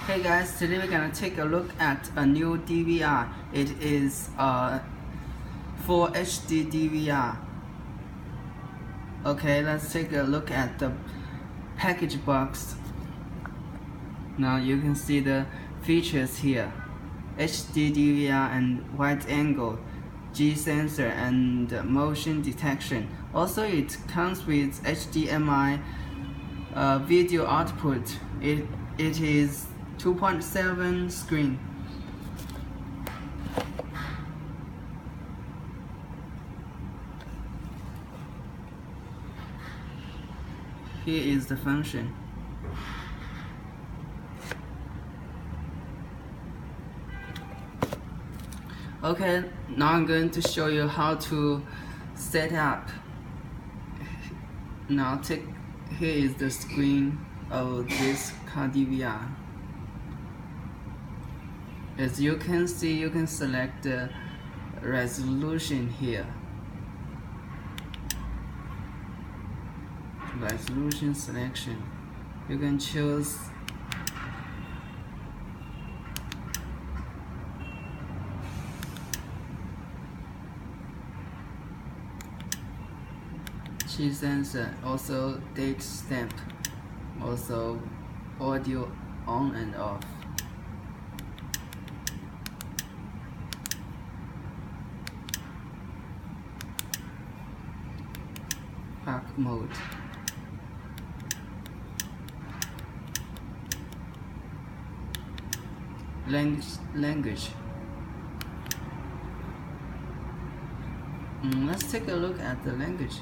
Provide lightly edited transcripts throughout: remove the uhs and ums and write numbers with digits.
Hey guys, today we're gonna take a look at a new DVR. It is Full HD DVR. Okay, let's take a look at the package box. Now you can see the features here: HD DVR and wide angle, G sensor and motion detection. Also, it comes with HDMI video output. It is 2.7 screen. Here is the function. Okay, now I'm going to show you how to set up. Now here is the screen of this car DVR. As you can see, you can select the resolution here. Resolution selection. You can choose G sensor, also date stamp, also audio on and off. Park mode. Language. Let's take a look at the language.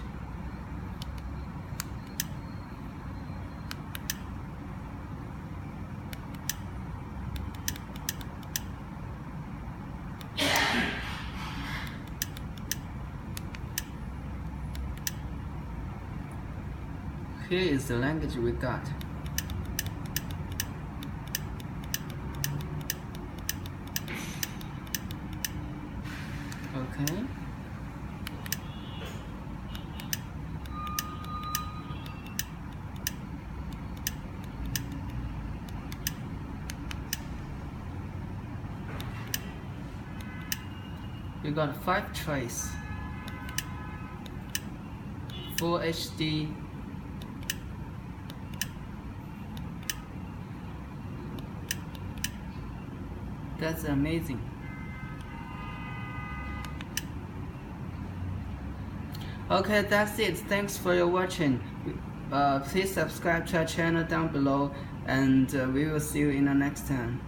Here is the language we got. Okay. You got 5 trays. Full HD. That's amazing. Okay, that's it. Thanks for your watching. Please subscribe to our channel down below, and we will see you in the next time.